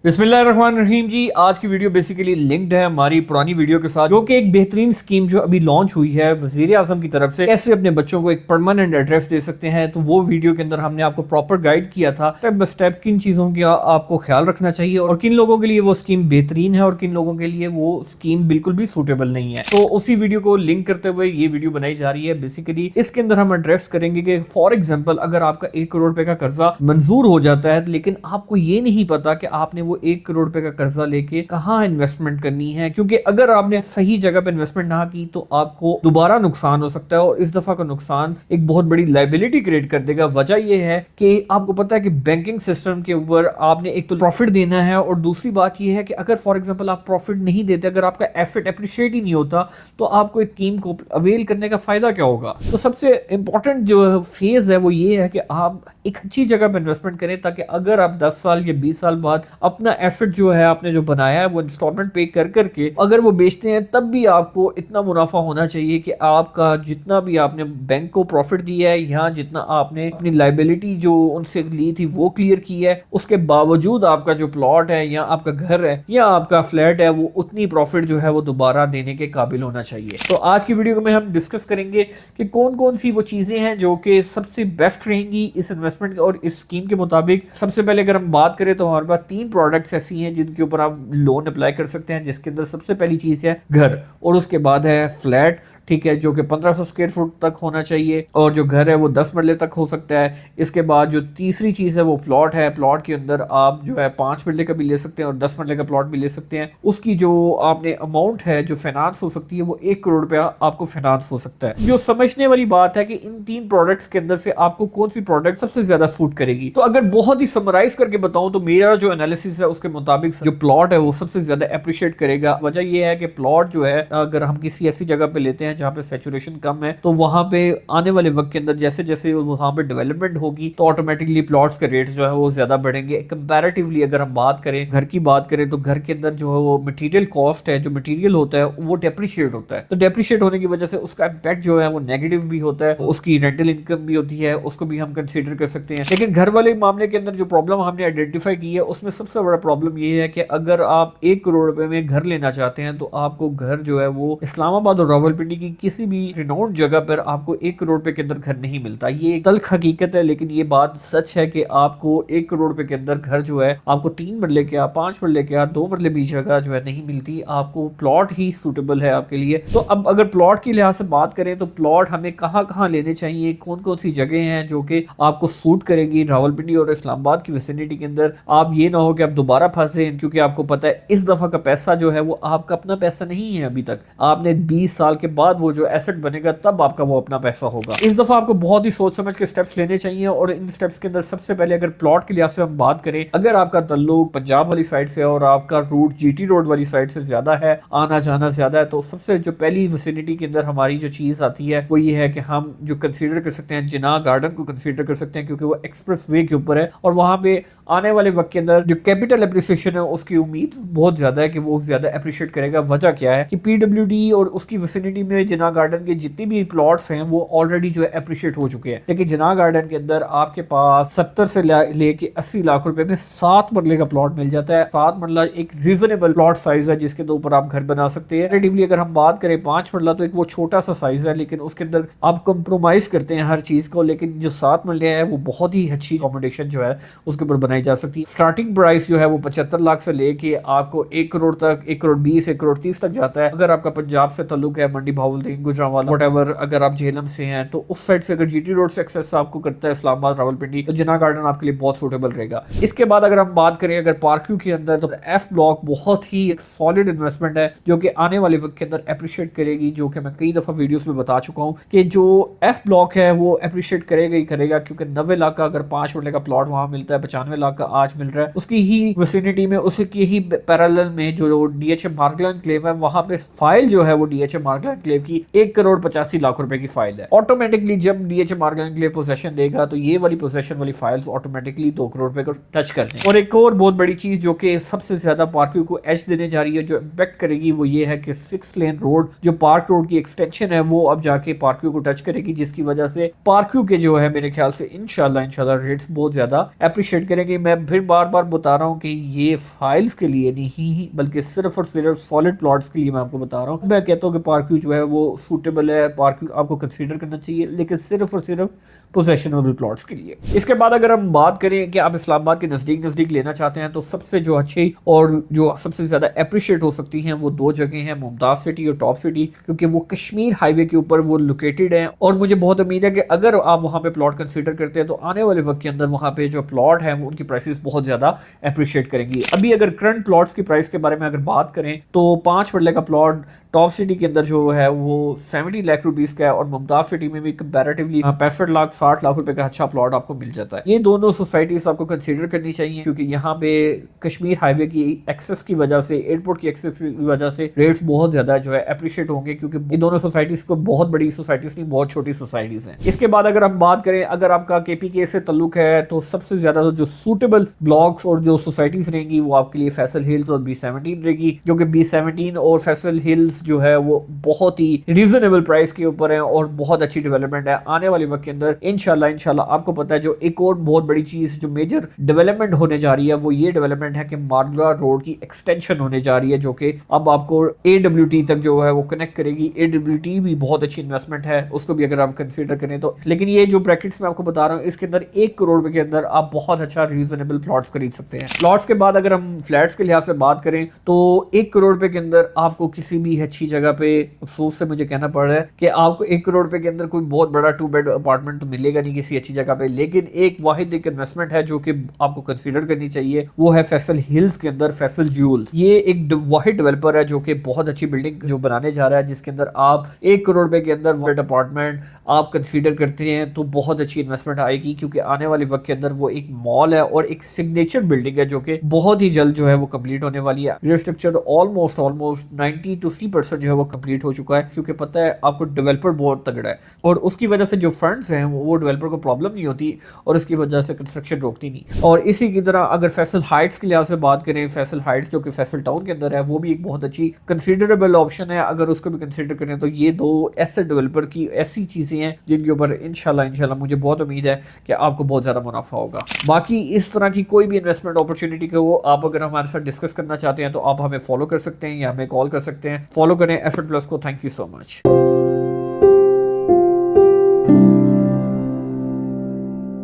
बिस्मिल्लाहिर्रहमानिर्रहीम जी। आज की वीडियो बेसिकली लिंक्ड है हमारी पुरानी वीडियो के साथ, जो कि एक बेहतरीन स्कीम जो अभी लॉन्च हुई है वजीर आजम की तरफ से, कैसे अपने बच्चों को एक परमानेंट एड्रेस दे सकते हैं। तो वो वीडियो के अंदर हमने आपको प्रॉपर गाइड किया था स्टेप बाय स्टेप किन चीजों का आपको ख्याल रखना चाहिए और किन लोगों के लिए वो स्कीम बेहतरीन है और किन लोगों के लिए वो स्कीम बिल्कुल भी सूटेबल नहीं है। तो उसी वीडियो को लिंक करते हुए ये वीडियो बनाई जा रही है। बेसिकली इसके अंदर हम एड्रेस करेंगे कि फॉर एग्जाम्पल अगर आपका 1 करोड़ रुपए का कर्जा मंजूर हो जाता है, लेकिन आपको ये नहीं पता कि आपने वो 1 करोड़ रुपए का कर्जा लेके कहां इन्वेस्टमेंट करनी है, क्योंकि अगर आपने सही जगह पे इन्वेस्टमेंट ना की तो आपको दोबारा नुकसान हो सकता है और इस दफा का नुकसान एक बहुत बड़ी लायबिलिटी क्रिएट कर देगा। वजह यह है कि आपको पता है कि बैंकिंग सिस्टम के ऊपर आपने एक तो प्रॉफिट देना है और दूसरी बात यह है कि अगर फॉर एग्जांपल आप प्रॉफिट नहीं देते, अगर आपका एसेट एप्रिशिएट ही नहीं होता, तो आपको एक स्कीम को अवेल करने का फायदा क्या होगा। तो सबसे इंपॉर्टेंट जो फेज है वो ये है कि आप एक अच्छी जगह पर इन्वेस्टमेंट करें, ताकि अगर आप 10 साल या 20 साल बाद अपना एसेट जो है आपने जो बनाया है वो इंस्टॉलमेंट पे कर करके अगर वो बेचते हैं, तब भी आपको इतना मुनाफा होना चाहिए कि आपका जितना भी आपने बैंक को प्रॉफिट दिया है या जितना आपने अपनी लायबिलिटी जो उनसे ली थी वो क्लियर की है, उसके बावजूद आपका जो प्लॉट है या आपका घर है या आपका फ्लैट है वो उतनी प्रॉफिट जो है वो दोबारा देने के काबिल होना चाहिए। तो आज की वीडियो में हम डिस्कस करेंगे कि कौन कौन सी वो चीजें हैं जो कि सबसे बेस्ट रहेंगी इस इन्वेस्टमेंट और इस स्कीम के मुताबिक। सबसे पहले अगर हम बात करें तो हमारे पास 3 प्रोडक्ट्स ऐसी हैं जिनके ऊपर आप लोन अप्लाई कर सकते हैं, जिसके अंदर सबसे पहली चीज है घर और उसके बाद है फ्लैट, ठीक है, जो कि 1500 स्क्वायर फुट तक होना चाहिए और जो घर है वो 10 मरले तक हो सकता है। इसके बाद जो तीसरी चीज़ है वो प्लॉट है। प्लॉट के अंदर आप जो है 5 मरले का भी ले सकते हैं और 10 मरले का प्लॉट भी ले सकते हैं। उसकी जो आपने अमाउंट है जो फाइनेंस हो सकती है वो 1 करोड़ रुपया आपको फाइनेंस हो सकता है। जो समझने वाली बात है कि इन 3 प्रोडक्ट्स के अंदर से आपको कौन सी प्रोडक्ट सबसे ज्यादा सूट करेगी। तो अगर बहुत ही समराइज करके बताऊं तो मेरा जो एनालिसिस है उसके मुताबिक जो प्लॉट है वो सबसे ज्यादा अप्रिशिएट करेगा। वजह यह है कि प्लॉट जो है अगर हम किसी ऐसी जगह पे लेते हैं जहाँ पे सैचुरेशन कम है, तो वहां पे आने वाले वक्त के अंदर जैसे जैसे वहां पे डेवलपमेंट होगी तो ऑटोमेटिकली प्लॉट्स के रेट्स जो है वो ज्यादा बढ़ेंगे। कंपैरेटिवली अगर हम बात करें घर की बात करें तो घर के अंदर जो है वो मटेरियल कॉस्ट है, जो मटेरियल होता है वो डेप्रिशिएट होता है। तो डेप्रिशिएट होने की वजह से उसका इम्पैक्ट जो है वो नेगेटिव भी होता है, उसकी रेंटल इनकम भी होती है, उसको भी हम कंसीडर कर सकते हैं। लेकिन घर वाले मामले के अंदर जो प्रॉब्लम हमने आइडेंटिफाई की है उसमें सबसे बड़ा प्रॉब्लम ये है कि अगर आप 1 करोड़ रुपए में घर लेना चाहते हैं तो आपको घर जो है वो इस्लामाबाद और रावलपिंडी की किसी भी रिनाउंड जगह पर आपको 1 करोड़ रुपए के अंदर घर नहीं मिलता। ये एक तल्ख हकीकत है, लेकिन ये बात सच है कि आपको 1 करोड़ रुपए के अंदर घर जो है आपको 3 मरले क्या, 5 मरले क्या, 2 मरले भी जगह जो है नहीं मिलती। आपको प्लॉट ही सूटेबल है आपके लिए। तो अब अगर प्लॉट के लिहाज से बात करें तो प्लॉट हमें कहाँ कहाँ लेने चाहिए, कौन कौन सी जगह हैं जो कि आपको सूट करेगी रावलपिंडी और इस्लामाबाद की विसिनिटी के अंदर। आप ये ना हो कि आप दोबारा फंसे, क्योंकि आपको पता है इस दफा का पैसा जो है वो आपका अपना पैसा नहीं है। अभी तक आपने 20 साल के बाद वो जो एसेट बनेगा तब आपका वो अपना पैसा होगा। इस दफा आपको बहुत ही सोच समझ के स्टेप्स लेने चाहिए और इन स्टेप्स के अंदर सबसे पहले अगर प्लॉट के लिहाज से हम बात करें, अगर आपका ताल्लुक पंजाब वाली साइड से और आपका रूट जीटी रोड वाली साइड से ज्यादा है, आना जाना ज्यादा है, तो सबसे जो पहली विसिनिटी के अंदर हमारी जो चीज आती है वो ये है कि हम जो कंसीडर कर सकते हैं जिना गार्डन को कंसीडर कर सकते हैं, क्योंकि वो एक्सप्रेस वे के ऊपर है और वहां पे आने वाले वक्त के अंदर जो कैपिटल एप्रिसिएशन है उसकी उम्मीद बहुत ज्यादा है कि वो ज्यादा अप्रिशिएट करेगा। वजह क्या है कि पीडब्ल्यूडी और उसकी विसिनिटी में जिना गार्डन के जितनी भी प्लॉट्स हैं वो ऑलरेडी जो है अप्रिशिएट हो चुके हैं। लेकिन जिना गार्डन के अंदर आपके पास 70 से लेके 80 लाख रुपए में 7 मरले का प्लॉट मिल जाता है। 7 मरला एक रीजनेबल प्लॉट साइज है जिसके ऊपर आप घर बना सकते हैं। रिलेटिवली अगर हम बात करें 5 मरला तो एक वो छोटा सा साइज है, लेकिन उसके अंदर आप कंप्रोमाइज करते हैं हर चीज को। लेकिन जो 7 मरले है वो बहुत ही अच्छी अकोमोडेशन जो है उसके ऊपर बनाई जा सकती है। स्टार्टिंग प्राइस जो है वो 75 लाख से लेके आपको 1 करोड़ तक, 1 करोड़ 20, 1 करोड़ 30 तक जाता है। अगर आपका पंजाब से ताल्लुक है, मंडी भावलपुर गुजरांवाला व्हाटएवर, अगर आप झेलम से हैं तो उस साइड से अगर जीटी रोड से एक्सेस आपको करता है इस्लामाबाद रावलपिंडी, तो जिना गार्डन आपके लिए बहुत सूटेबल रहेगा। इसके बाद अगर हम बात करें अगर पार्क्यू के अंदर, तो एफ ब्लॉक बहुत ही एक सॉलिड इन्वेस्टमेंट है जो कि आने वाले वक्त के अंदर अप्रिशिएट करेगी, जो कि मैं कई दफा वीडियोस में बता चुका हूं कि जो एफ ब्लॉक है वो अप्रिशिएट करेगा ही करेगा, क्योंकि 90 लाख का अगर 5 मरले का प्लॉट वहां मिलता है, 95 लाख का आज मिल रहा है, उसकी ही विसिनिटी में उसकी ही पैरेलल में जो डीएचए मार्कलैंड क्लेम है वहां पे फाइल जो है वो डीएचए मार्कलैंड क्लेम एनक्लेव की 1,85,00,000 रुपए की फाइल है। ऑटोमेटिकली जब डीएचए मार्ग एनक्लेव पोजेशन देगा तो ये वाली पोजेशन वाली फाइल्स ऑटोमेटिकली 2 करोड़ रुपए को टच कर दें। और एक और बहुत बड़ी चीज जो कि सबसे ज्यादा पार्क को एज देने जा रही है, जो इम्पैक्ट करेगी, वो ये है कि 6 लेन रोड जो पार्क रोड की एक्सटेंशन है वो अब जाके पार्क को टच करेगी, जिसकी वजह से पार्क के जो है मेरे ख्याल से इंशाल्लाह रेट्स बहुत ज्यादा अप्रिशिएट करेंगे। मैं फिर बार बार बता रहा हूँ कि ये फाइल्स के लिए नहीं बल्कि सिर्फ और सिर्फ सॉलिड प्लॉट्स के लिए मैं आपको बता रहा हूँ। मैं कहता हूँ कि पार्क जो है वो सूटेबल है, पार्क आपको कंसीडर करना चाहिए, लेकिन सिर्फ और सिर्फ पोजेशनेबल प्लॉट्स के लिए। इसके बाद अगर हम बात करें कि आप इस्लामाबाद के नजदीक लेना चाहते हैं तो सबसे जो अच्छी और जो सबसे ज्यादा अप्रिशिएट हो सकती हैं वो 2 जगह हैं, मुमताज सिटी और टॉप सिटी, क्योंकि वो कश्मीर हाईवे के ऊपर वो लोकेटेड है। और मुझे बहुत उम्मीद है कि अगर आप वहां पे प्लॉट कंसीडर करते हैं तो आने वाले वक्त के अंदर वहां पे जो प्लॉट है वो उनकी प्राइसेस बहुत ज्यादा अप्रिशिएट करेंगी। अभी अगर करंट प्लॉट्स की प्राइस के बारे में अगर बात करें तो 5 मरले का प्लॉट टॉप सिटी के अंदर जो है वो 70 लाख रुपीस का है, और मुमताज सिटी में भी कंपैरेटिवली 65 लाख 60 लाख रुपए का अच्छा प्लॉट आपको मिल जाता है। ये दोनों सोसाइटीज आपको कंसीडर करनी चाहिए, क्योंकि यहाँ पे कश्मीर हाईवे की एक्सेस की वजह से, एयरपोर्ट की एक्सेस की वजह से रेट्स बहुत ज्यादा जो है अप्रिशिएट होंगे, क्योंकि ये दोनों सोसाइटीज को बहुत बड़ी सोसाइटीज नहीं, बहुत छोटी सोसाइटीज हैं। इसके बाद अगर हम बात करें, अगर आपका केपीके से ताल्लुक है तो सबसे ज्यादा जो सूटेबल ब्लॉक्स और जो सोसाइटीज रहेंगी वो आपके लिए फैसल हिल्स और B17 रहेगी, क्योंकि B17 और फैसल हिल्स जो है वो बहुत ही रीजनेबल प्राइस के ऊपर है और बहुत अच्छी डेवलपमेंट है। आने वाले वक्त के अंदर इंशाल्लाह आपको पता है जो एक और बहुत बड़ी चीज जो मेजर डेवलपमेंट होने जा रही है वो ये डेवलपमेंट है कि मार्गला रोड की एक्सटेंशन होने जा रही है, जो कि अब आपको AWT तक जो है वो कनेक्ट करेगी। AWT भी बहुत अच्छी इन्वेस्टमेंट है, उसको भी अगर आप कंसीडर करें तो। लेकिन ये जो ब्रैकेट्स मैं आपको बता रहा हूँ इसके अंदर 1 करोड़ रुपए के अंदर आप बहुत अच्छा रीजनेबल प्लॉट्स खरीद सकते हैं। प्लॉट्स के बाद अगर हम फ्लैट्स के लिहाज से बात करें तो 1 करोड़ रुपए के अंदर आपको किसी भी अच्छी जगह पे, अफसोस से मुझे कहना पड़ रहा है कि आपको 1 करोड़ रुपए के अंदर कोई बहुत बड़ा 2 बेड अपार्टमेंट तो मिलेगा नहीं किसी अच्छी जगह पे, लेकिन एक वाहिद एक इन्वेस्टमेंट है जो कि आपको कंसीडर करनी चाहिए, वो है फैसल हिल्स के अंदर फैसल ज्यूल्स। ये एक वाहिद डेवलपर है जो कि बहुत अच्छी बिल्डिंग जो बनाने जा रहा है, जिसके अंदर आप 1 करोड़ रुपए के अंदर अपार्टमेंट आप कंसीडर करते हैं तो बहुत अच्छी इन्वेस्टमेंट आएगी, क्योंकि आने वाले वक्त के अंदर वो एक मॉल है और एक सिग्नेचर बिल्डिंग है जो कि बहुत ही जल्द जो है वो कंप्लीट होने वाली है। ये स्ट्रक्चर ऑलमोस्ट 90 to 3% जो है वो कंप्लीट हो चुका है, क्योंकि पता है आपको डेवलपर बहुत तगड़ा है और उसकी वजह से जो फंड्स हैं वो डेवलपर को प्रॉब्लम नहीं होती और उसकी वजह से कंस्ट्रक्शन रोकती नहीं। और इसी की तरह अगर फैसल हाइट्स के लिहाज से बात करें, फैसल हाइट्स जो कि फैसल टाउन के अंदर है वो भी एक बहुत अच्छी कंसिडरेबल ऑप्शन है। अगर उसको भी कंसिडर करें तो ये 2 ऐसे डेवलपर की ऐसी चीजें हैं जिनके ऊपर इंशाल्लाह मुझे बहुत उम्मीद है कि आपको बहुत ज्यादा मुनाफा होगा। बाकी इस तरह की कोई भी इन्वेस्टमेंट अपॉर्चुनिटी को आप अगर हमारे साथ डिस्कस करना चाहते हैं तो आप हमें फॉलो कर सकते हैं या हमें कॉल कर सकते हैं। फॉलो करें एफर्ट प्लस को। Thank you so much.